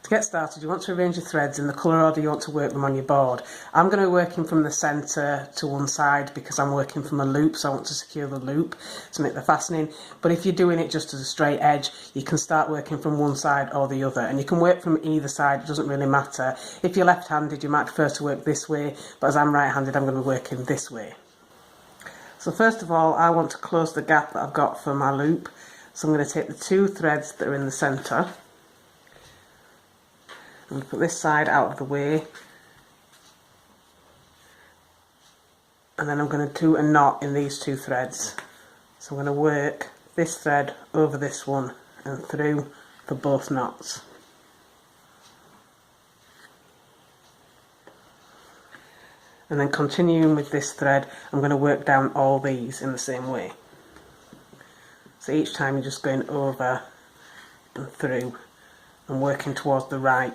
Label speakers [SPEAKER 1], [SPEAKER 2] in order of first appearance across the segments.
[SPEAKER 1] To get started, you want to arrange your threads in the colour order you want to work them on your board. I'm going to be working from the centre to one side because I'm working from a loop, so I want to secure the loop to make the fastening. But if you're doing it just as a straight edge, you can start working from one side or the other, and you can work from either side, it doesn't really matter. If you're left-handed, you might prefer to work this way, but as I'm right-handed, I'm going to be working this way. So first of all, I want to close the gap that I've got for my loop, so I'm going to take the two threads that are in the centre, and put this side out of the way, and then I'm going to do a knot in these two threads. So I'm going to work this thread over this one and through for both knots. And then continuing with this thread, I'm going to work down all these in the same way. So each time you're just going over and through and working towards the right.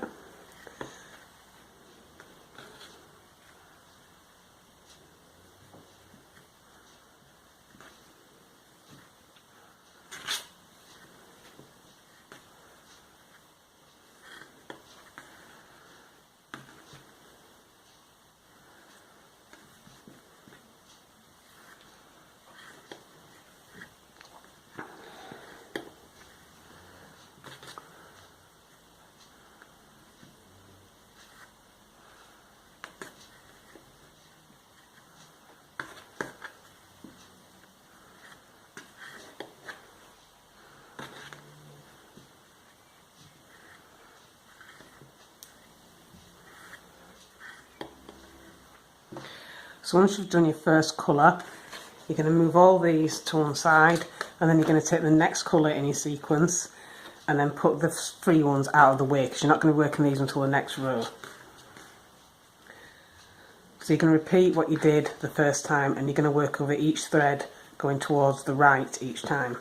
[SPEAKER 1] So once you've done your first colour, you're going to move all these to one side, and then you're going to take the next colour in your sequence and then put the free ones out of the way, because you're not going to work on these until the next row. So you can repeat what you did the first time, and you're going to work over each thread going towards the right each time.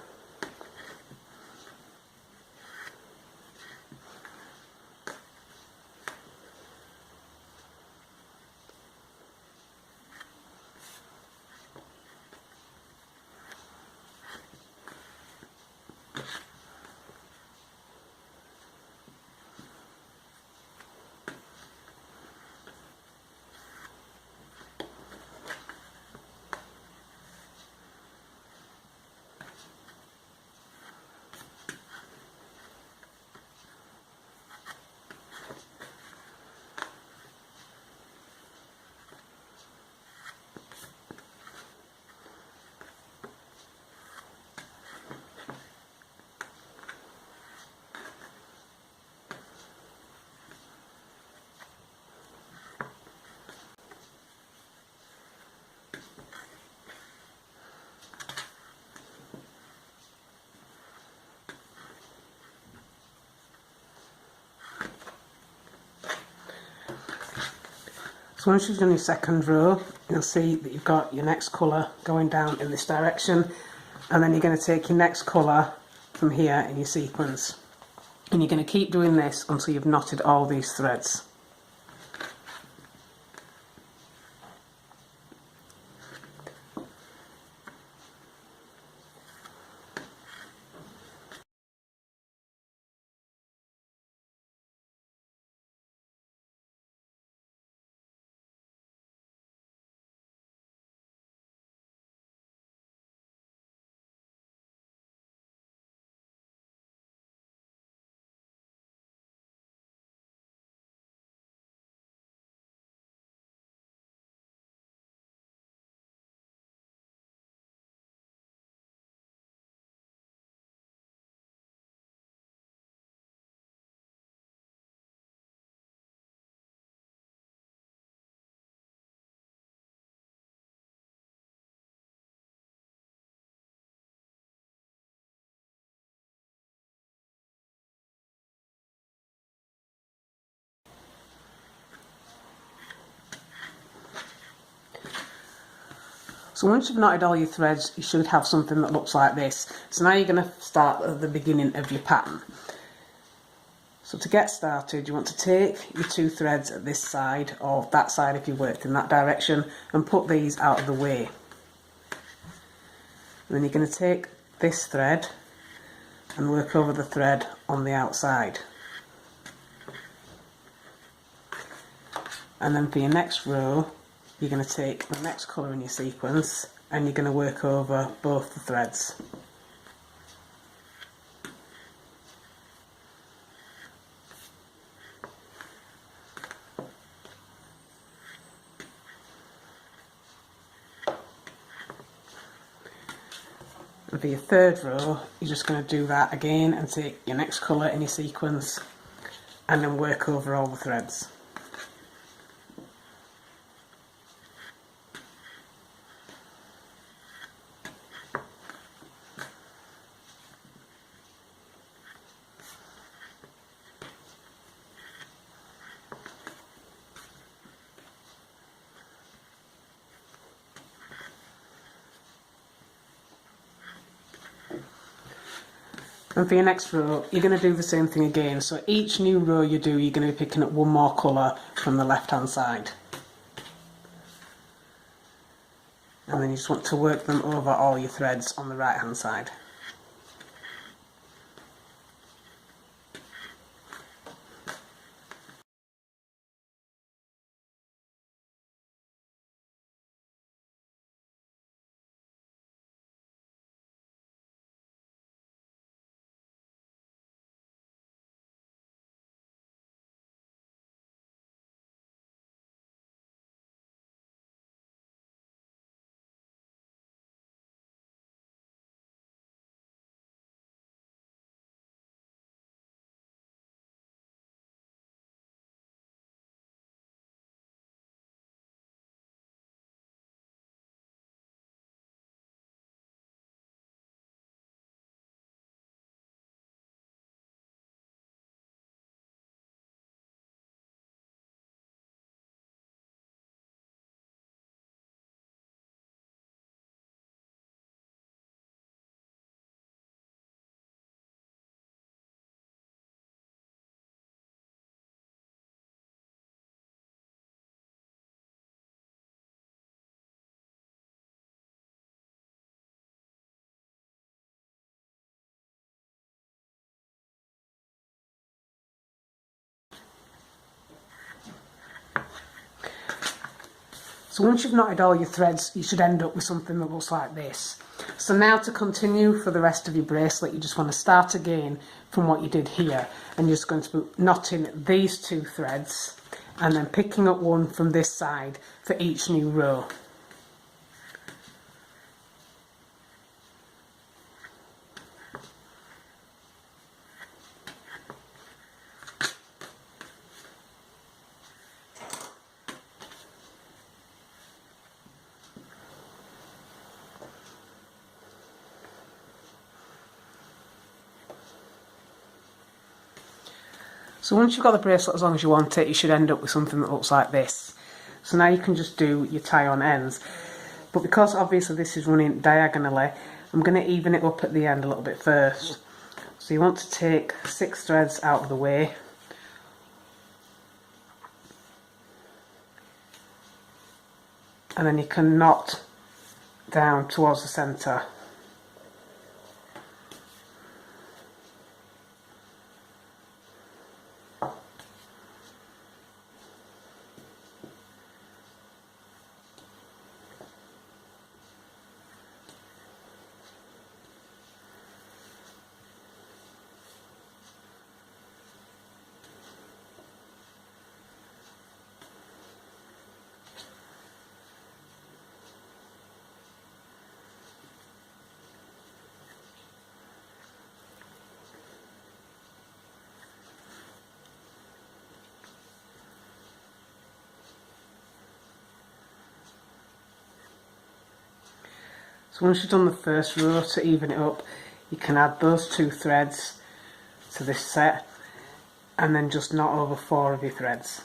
[SPEAKER 1] So once you've done your second row, you'll see that you've got your next colour going down in this direction, and then you're going to take your next colour from here in your sequence, and you're going to keep doing this until you've knotted all these threads. So once you've knotted all your threads, you should have something that looks like this. So now you're going to start at the beginning of your pattern. So to get started, you want to take your two threads at this side, or that side if you worked in that direction, and put these out of the way. And then you're going to take this thread and work over the thread on the outside. And then for your next row, you're going to take the next colour in your sequence and you're going to work over both the threads. And for your third row, you're just going to do that again and take your next colour in your sequence and then work over all the threads. And for your next row, you're going to do the same thing again. So each new row you do, you're going to be picking up one more colour from the left hand side. And then you just want to work them over all your threads on the right hand side. So once you've knotted all your threads, you should end up with something that looks like this. So now to continue for the rest of your bracelet, you just want to start again from what you did here. And you're just going to be knotting these two threads and then picking up one from this side for each new row. So once you've got the bracelet as long as you want it, you should end up with something that looks like this. So now you can just do your tie on ends. But because obviously this is running diagonally, I'm going to even it up at the end a little bit first. So you want to take 6 threads out of the way. And then you can knot down towards the centre. So once you've done the first row, to even it up, you can add those 2 threads to this set and then just knot over 4 of your threads.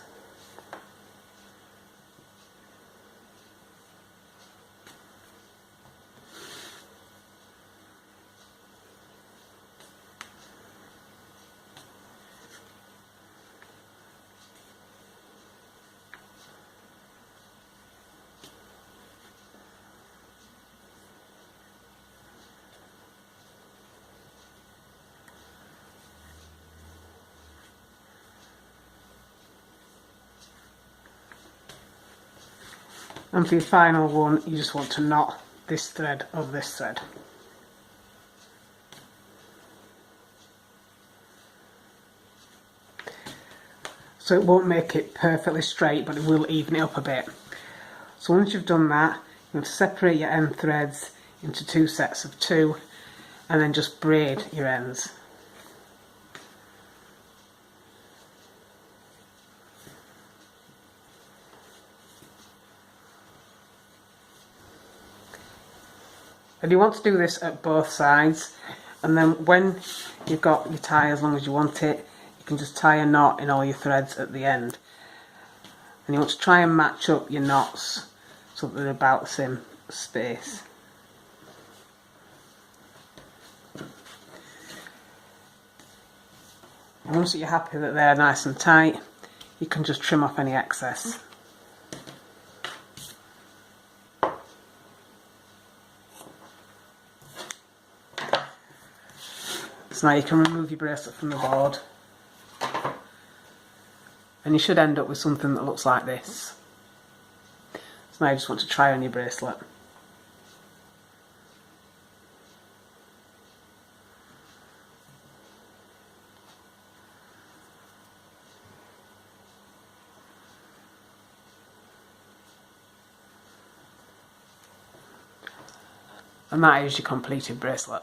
[SPEAKER 1] And for your final one, you just want to knot this thread over this thread. So it won't make it perfectly straight, but it will even it up a bit. So once you've done that, you want to separate your end threads into 2 sets of 2, and then just braid your ends. And you want to do this at both sides, and then when you've got your tie as long as you want it, you can just tie a knot in all your threads at the end. And you want to try and match up your knots so that they're about the same space. And once you're happy that they're nice and tight, you can just trim off any excess. So now you can remove your bracelet from the board, and you should end up with something that looks like this. So now you just want to try on your bracelet. And that is your completed bracelet.